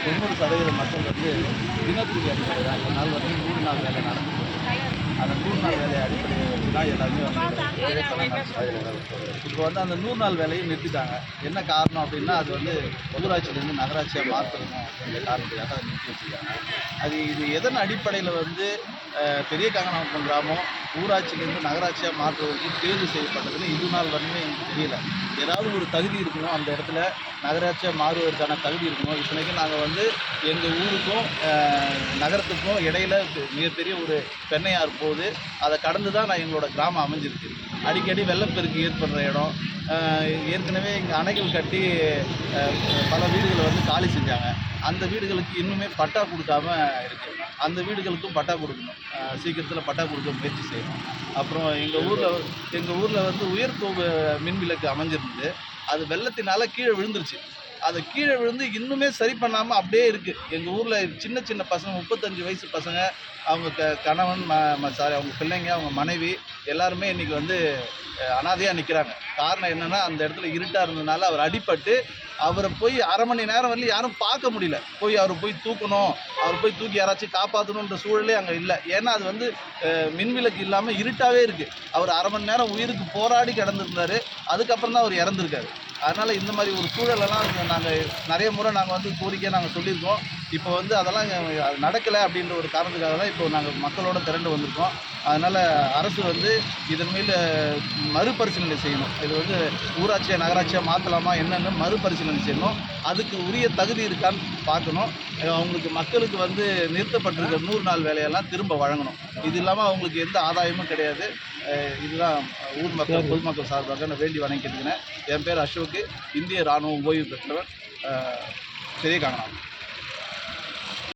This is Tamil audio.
90% மக்கள் வந்து தினக்கூலி அடிப்படை தான். இந்த நாள் வந்து 100 நாள் வேலை நடந்துட்டு இருக்கு. அந்த 100 நாள் வேலையை அடிப்படையை வச்சு தான் எல்லாருமே இப்போ வந்து அந்த 100 நாள் வேலையை நிறுத்திட்டாங்க. என்ன காரணம் அப்படின்னா, அது வந்து ஊராட்சியிலேருந்து நகராட்சியாக மாற்றணும் அப்படின்ற காரணத்துக்காக அதை நிறுத்தி வச்சுருக்காங்க. இது எதன் அடிப்படையில் வந்து பெரிய காங்கனாங்குப்பம் கிராமம் ஊராட்சியிலேருந்து நகராட்சியாக மாற்றுவதற்கு தேர்வு செய்யப்பட்டதுன்னு இது நாள் வரையுமே எனக்கு தெரியல. ஏதாவது ஒரு தகுதி இருக்கணும், அந்த இடத்துல நகராட்சியாக மாறுவதற்கான தகுதி இருக்கணும். இத்தனைக்கும் நாங்கள் வந்து எங்கள் ஊருக்கும் நகரத்துக்கும் இடையில மிகப்பெரிய ஒரு பெண்ணையார் போகுது. அதை கடந்து தான் எங்களோட கிராமம் அமைஞ்சிருக்கு. அடிக்கடி வெள்ளப்பெருக்கு ஏற்படுற இடம். ஏற்கனவே இங்கே அணைகள் கட்டி பல வீடுகளை வந்து காலி செஞ்சாங்க. அந்த வீடுகளுக்கு இன்னுமே பட்டா கொடுக்காம இருக்குது. அந்த வீடுகளுக்கும் பட்டா கொடுக்கணும். சீக்கிரத்தில் பட்டா கொடுக்க முயற்சி செய்யணும். அப்புறம் எங்கள் ஊரில் வந்து உயர்கோவு மின்விளக்கு அமைஞ்சிருந்தது. அது வெள்ளத்தினால கீழே விழுந்துருச்சு. அது கீழே விழுந்து இன்னுமே சரி பண்ணாமல் அப்படியே இருக்குது. எங்கள் ஊரில் சின்ன சின்ன பசங்க 35 வயசு பசங்க, அவங்க கணவன் அவங்க பிள்ளைங்க, அவங்க மனைவி எல்லாருமே இன்றைக்கி வந்து அனாதையாக நிற்கிறாங்க. காரணம் என்னென்னா, அந்த இடத்துல இருட்டாக இருந்ததுனால அவர் அடிபட்டு அவரை போய் அரை மணி நேரம் வரலையும் யாரும் பார்க்க முடியல. அவரை போய் தூக்கணும், அவரை போய் தூக்கி யாராச்சும் காப்பாற்றணுன்ற சூழலே அங்கே இல்லை. ஏன்னா அது வந்து மின்விளக்கு இல்லாமல் இருட்டாகவே இருக்குது. அவர் அரை மணி நேரம் உயிருக்கு போராடி கிடந்திருந்தார். அதுக்கப்புறம் தான் அவர் இறந்துருக்காரு. அதனால் இந்த மாதிரி ஒரு சூழலெல்லாம் நாங்கள் நிறைய முறை வந்து கோரிக்கையாக நாங்கள் சொல்லியிருக்கோம். இப்போ வந்து அதெல்லாம் நடக்கலை அப்படின்ற ஒரு காரணத்துக்காக தான் இப்போ நாங்கள் மக்களோட திரண்டு வந்திருக்கோம். அதனால் அரசு வந்து இதன் மேல் மறுபரிசீலனை செய்யணும். இது வந்து ஊராட்சியாக நகராட்சியாக மாற்றலாமா என்னென்னு மறுபரிசீலனை செய்யணும். அதுக்கு உரிய தகுதி இருக்கான்னு பார்க்கணும். அவங்களுக்கு மக்களுக்கு வந்து நிறுத்தப்பட்டிருக்கிற 100 நாள் வேலையெல்லாம் திரும்ப வழங்கணும். இது இல்லாமல் அவங்களுக்கு எந்த ஆதாயமும் கிடையாது. இதுதான் ஊர் மக்கள் பொதுமக்கள் சார்பாக நான் வேண்டி வணங்கிக்கிறேன். என் பேர் அசோக், இந்திய இராணுவம் ஓய்வு பெற்றவன், பெரிய காங்கனாங்குப்பம்.